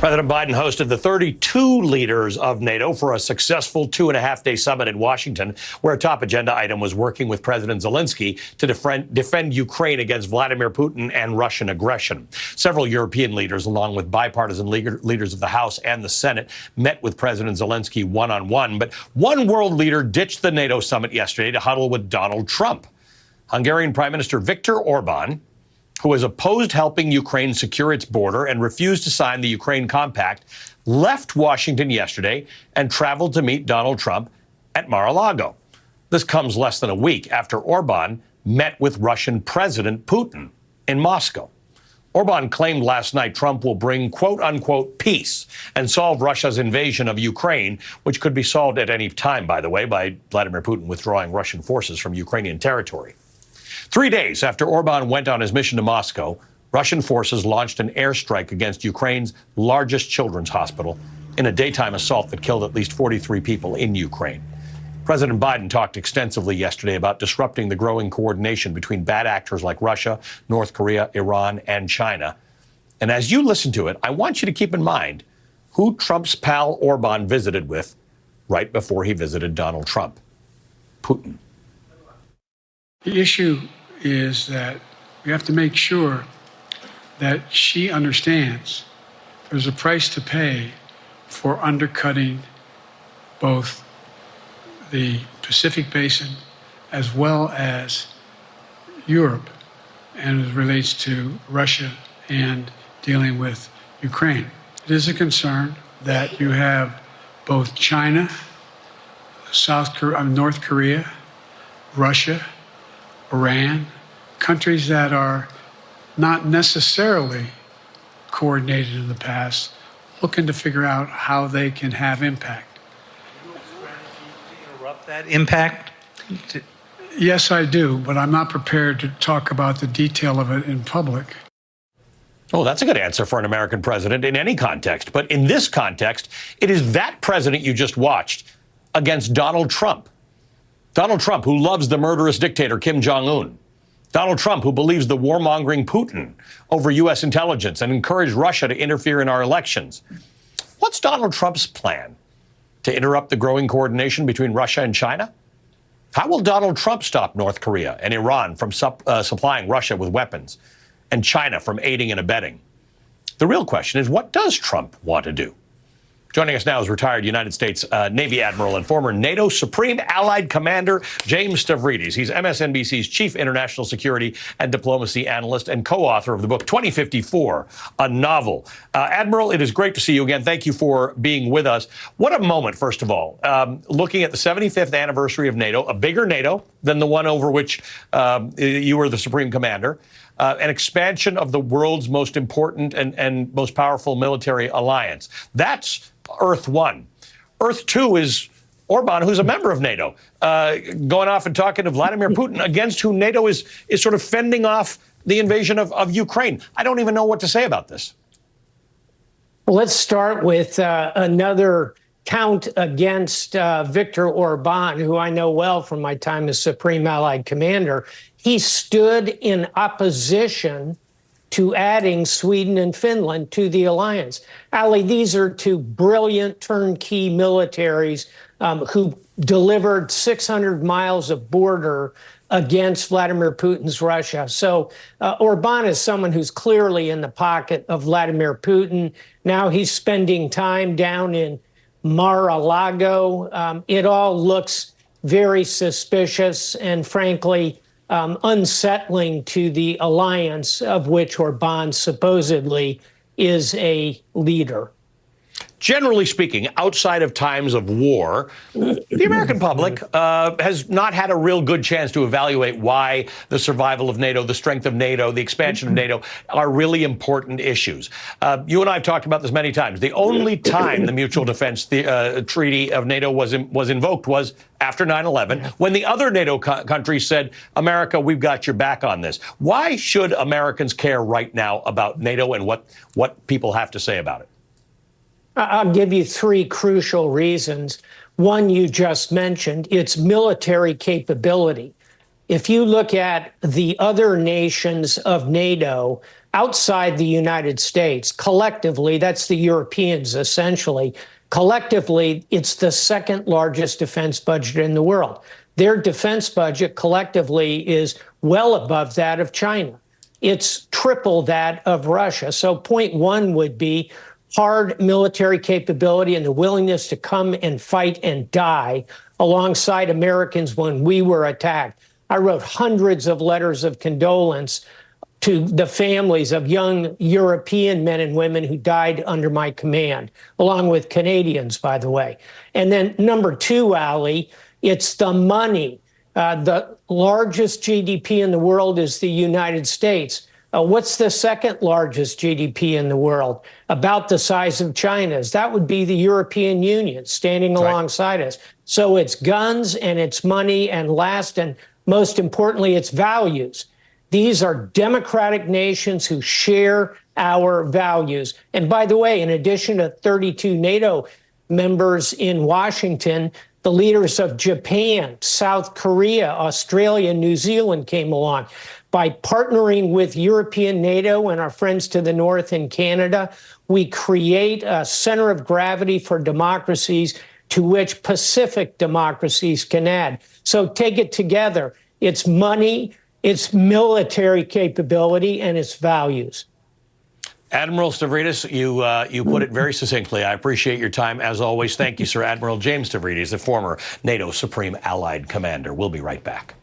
President Biden hosted the 32 leaders of NATO for a successful 2.5-day summit in Washington, where a top agenda item was working with President Zelensky to defend Ukraine against Vladimir Putin and Russian aggression. Several European leaders, along with bipartisan leaders of the House and the Senate, met with President Zelensky one-on-one. But one world leader ditched the NATO summit yesterday to huddle with Donald Trump. Hungarian Prime Minister Viktor Orban, who has opposed helping Ukraine secure its border and refused to sign the Ukraine compact, left Washington yesterday and traveled to meet Donald Trump at Mar-a-Lago. This comes less than a week after Orban met with Russian President Putin in Moscow. Orban claimed last night Trump will bring, quote-unquote, peace and solve Russia's invasion of Ukraine, which could be solved at any time, by the way, by Vladimir Putin withdrawing Russian forces from Ukrainian territory. 3 days after Orban went on his mission to Moscow, Russian forces launched an airstrike against Ukraine's largest children's hospital in a daytime assault that killed at least 43 people in Ukraine. President Biden talked extensively yesterday about disrupting the growing coordination between bad actors like Russia, North Korea, Iran, and China. And as you listen to it, I want you to keep in mind who Trump's pal Orban visited with right before he visited Donald Trump: Putin. The issue is that we have to make sure that she understands there's a price to pay for undercutting both the Pacific Basin as well as Europe, and it relates to Russia and dealing with Ukraine. It is a concern that you have both China, North Korea, Russia, Iran, countries that are not necessarily coordinated in the past, looking to figure out how they can have impact. Interrupt that impact? Yes, I do, but I'm not prepared to talk about the detail of it in public. Oh, that's a good answer for an American president in any context. But in this context, it is that president you just watched against Donald Trump. Donald Trump, who loves the murderous dictator Kim Jong-un. Donald Trump, who believes the warmongering Putin over U.S. intelligence and encouraged Russia to interfere in our elections. What's Donald Trump's plan? To interrupt the growing coordination between Russia and China? How will Donald Trump stop North Korea and Iran from supplying Russia with weapons and China from aiding and abetting? The real question is, what does Trump want to do? Joining us now is retired United States Navy Admiral and former NATO Supreme Allied Commander James Stavridis. He's MSNBC's chief international security and diplomacy analyst and co-author of the book 2054, a novel. Admiral, it is great to see you again. Thank you for being with us. What a moment, first of all, looking at the 75th anniversary of NATO, a bigger NATO than the one over which you were the Supreme Commander. An expansion of the world's most important and most powerful military alliance. That's Earth 1. Earth 2 is Orban, who's a member of NATO, going off and talking to Vladimir Putin, against whom NATO is sort of fending off the invasion of Ukraine. I don't even know what to say about this. Well, let's start with another count against Viktor Orban, who I know well from my time as Supreme Allied Commander. He stood in opposition to adding Sweden and Finland to the alliance. Ali, these are two brilliant turnkey militaries who delivered 600 miles of border against Vladimir Putin's Russia. So Orban is someone who's clearly in the pocket of Vladimir Putin. Now he's spending time down in Mar-a-Lago. It all looks very suspicious and, frankly, unsettling to the alliance of which Orban supposedly is a leader. Generally speaking, outside of times of war, the American public has not had a real good chance to evaluate why the survival of NATO, the strength of NATO, the expansion of NATO are really important issues. You and I have talked about this many times. The only time the Mutual Defense Treaty of NATO was invoked was after 9/11, when the other NATO countries said, America, we've got your back on this. Why should Americans care right now about NATO and what people have to say about it? I'll give you three crucial reasons. One you just mentioned, it's military capability. If you look at the other nations of NATO, outside the United States, collectively, that's the Europeans essentially, collectively, it's the second largest defense budget in the world. Their defense budget collectively is well above that of China. It's triple that of Russia. So point one would be hard military capability and the willingness to come and fight and die alongside Americans when we were attacked. I wrote hundreds of letters of condolence to the families of young European men and women who died under my command, along with Canadians, by the way. And then number two, Ali, it's the money. The largest GDP in the world is the United States. What's the second largest GDP in the world? About the size of China's. That would be the European Union standing alongside us. So it's guns and it's money, and last and most importantly, it's values. These are democratic nations who share our values. And by the way, in addition to 32 NATO members in Washington, the leaders of Japan, South Korea, Australia, New Zealand came along. By partnering with European NATO and our friends to the north in Canada, we create a center of gravity for democracies to which Pacific democracies can add. So take it together. It's money, it's military capability, and it's values. Admiral Stavridis, you put it very succinctly. I appreciate your time, as always. Thank you, sir. Admiral James Stavridis, the former NATO Supreme Allied Commander. We'll be right back.